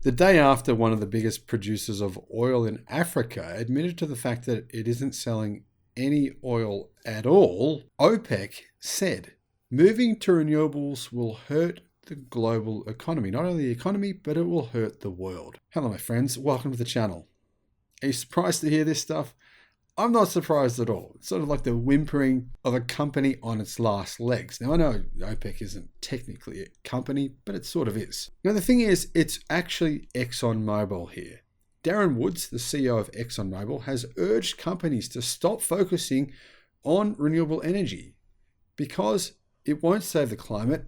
the day after one of the biggest producers of oil in Africa admitted to the fact that it isn't selling any oil at all, OPEC said, moving to renewables will hurt the global economy. Not only the economy, but it will hurt the world. Hello, my friends. Welcome to the channel. Are you surprised to hear this stuff? I'm not surprised at all. It's sort of like the whimpering of a company on its last legs. Now, I know OPEC isn't technically a company, but it sort of is. Now, the thing is, it's actually ExxonMobil here. Darren Woods, the CEO of ExxonMobil, has urged companies to stop focusing on renewable energy because it won't save the climate.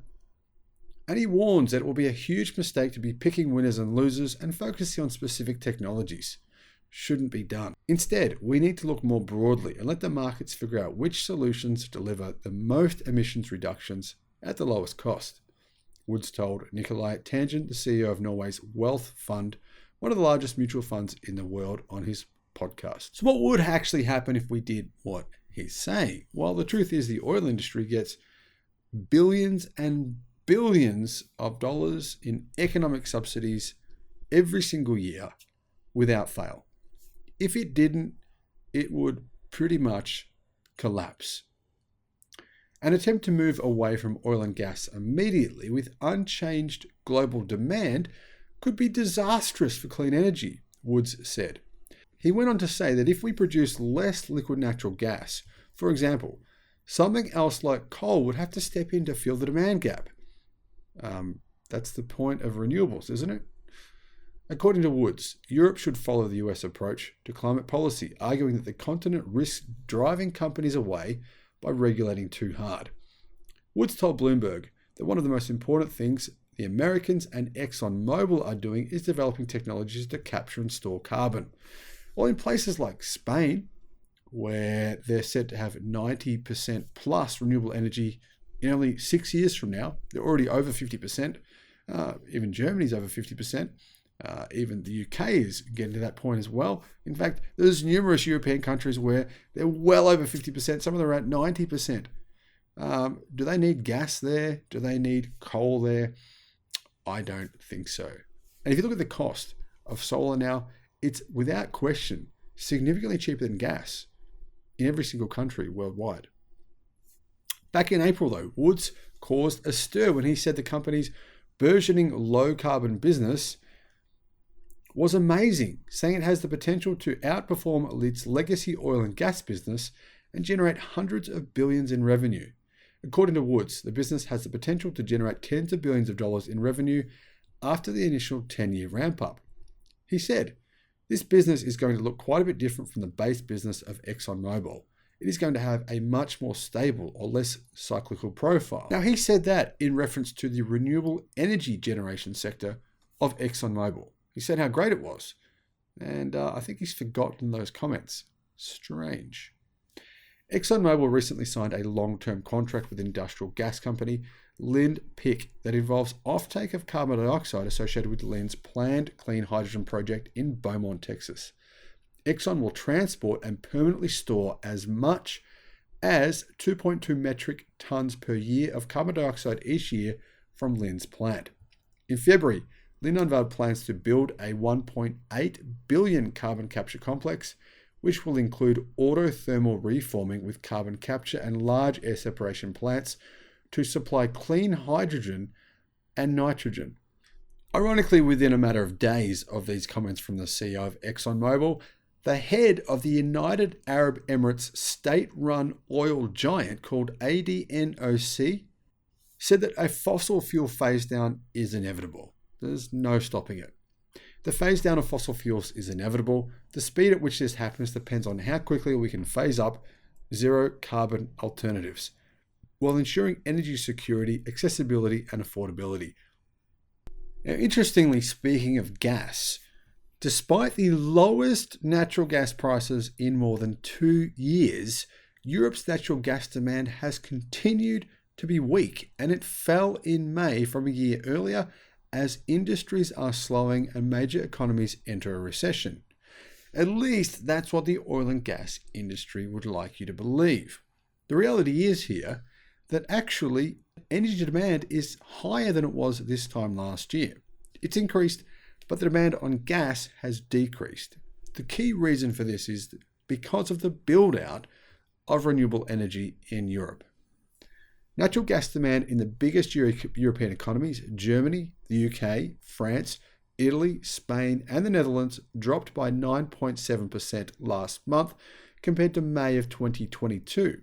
And he warns that it will be a huge mistake to be picking winners and losers and focusing on specific technologies. Shouldn't be done. Instead, we need to look more broadly and let the markets figure out which solutions deliver the most emissions reductions at the lowest cost. Woods told Nicolai Tangent, the CEO of Norway's Wealth Fund, one of the largest mutual funds in the world, on his podcast. So what would actually happen if we did what he's saying? Well, the truth is the oil industry gets billions and billions of dollars in economic subsidies every single year without fail. If it didn't, it would pretty much collapse. An attempt to move away from oil and gas immediately with unchanged global demand could be disastrous for clean energy, Woods said. He went on to say that if we produce less liquid natural gas, for example, something else like coal would have to step in to fill the demand gap. That's the point of renewables, isn't it? According to Woods, Europe should follow the US approach to climate policy, arguing that the continent risks driving companies away by regulating too hard. Woods told Bloomberg that one of the most important things the Americans and ExxonMobil are doing is developing technologies to capture and store carbon. While in places like Spain, where they're said to have 90% plus renewable energy in only 6 years from now, they're already over 50%. Even Germany's over 50%. Even the UK is getting to that point as well. In fact, there's numerous European countries where they're well over 50%. Some of them are at 90%. Do they need gas there? Do they need coal there? I don't think so. And if you look at the cost of solar now, it's without question significantly cheaper than gas in every single country worldwide. Back in April, though, Woods caused a stir when he said the company's burgeoning low-carbon business was amazing, saying it has the potential to outperform its legacy oil and gas business and generate hundreds of billions in revenue. According to Woods, the business has the potential to generate tens of billions of dollars in revenue after the initial 10-year ramp-up. He said, this business is going to look quite a bit different from the base business of ExxonMobil. It is going to have a much more stable or less cyclical profile. Now, he said that in reference to the renewable energy generation sector of ExxonMobil. He said how great it was. And I think he's forgotten those comments. Strange. ExxonMobil recently signed a long-term contract with industrial gas company Lind Pick that involves offtake of carbon dioxide associated with Lind's planned clean hydrogen project in Beaumont, Texas. Exxon will transport and permanently store as much as 2.2 metric tons per year of carbon dioxide each year from Lind's plant. In February, Lind unveiled plans to build a 1.8 billion carbon capture complex, which will include autothermal reforming with carbon capture and large air separation plants to supply clean hydrogen and nitrogen. Ironically, within a matter of days of these comments from the CEO of ExxonMobil, the head of the United Arab Emirates state-run oil giant called ADNOC said that a fossil fuel phase-down is inevitable. There's no stopping it. The phase down of fossil fuels is inevitable. The speed at which this happens depends on how quickly we can phase up zero carbon alternatives, while ensuring energy security, accessibility, and affordability. Now, interestingly, speaking of gas, despite the lowest natural gas prices in more than 2 years, Europe's natural gas demand has continued to be weak, and it fell in May from a year earlier as industries are slowing and major economies enter a recession. At least that's what the oil and gas industry would like you to believe. The reality is here that actually energy demand is higher than it was this time last year. It's increased but the demand on gas has decreased. The key reason for this is because of the build-out of renewable energy in Europe. Natural gas demand in the biggest European economies, Germany, the UK, France, Italy, Spain, and the Netherlands, dropped by 9.7% last month compared to May of 2022,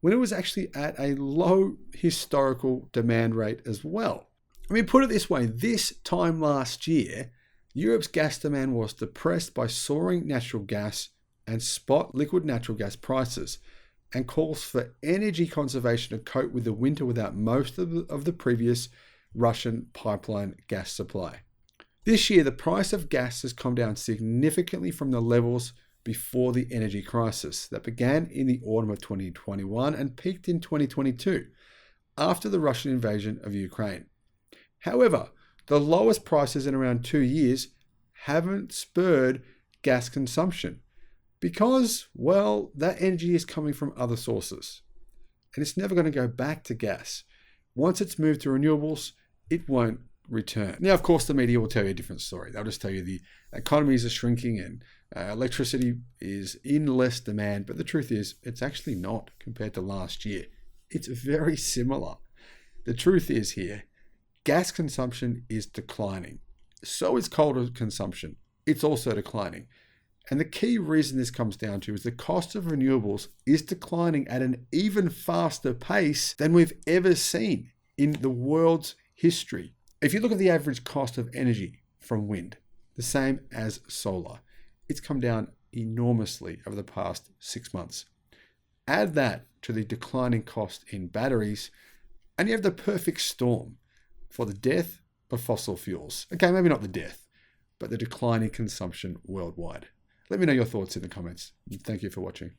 when it was actually at a low historical demand rate as well. I mean, put it this way, this time last year, Europe's gas demand was depressed by soaring natural gas and spot liquid natural gas prices, and calls for energy conservation to cope with the winter without most of the previous Russian pipeline gas supply. This year, the price of gas has come down significantly from the levels before the energy crisis that began in the autumn of 2021 and peaked in 2022 after the Russian invasion of Ukraine. However, the lowest prices in around 2 years haven't spurred gas consumption because, well, that energy is coming from other sources. And it's never going to go back to gas. Once it's moved to renewables, it won't return. Now, of course, the media will tell you a different story. They'll just tell you the economies are shrinking and electricity is in less demand. But the truth is, it's actually not compared to last year. It's very similar. The truth is here, gas consumption is declining. So is coal consumption. It's also declining. And the key reason this comes down to is the cost of renewables is declining at an even faster pace than we've ever seen in the world's history. If you look at the average cost of energy from wind, the same as solar, it's come down enormously over the past 6 months. Add that to the declining cost in batteries, and you have the perfect storm for the death of fossil fuels. Okay, maybe not the death, but the declining consumption worldwide. Let me know your thoughts in the comments. Thank you for watching.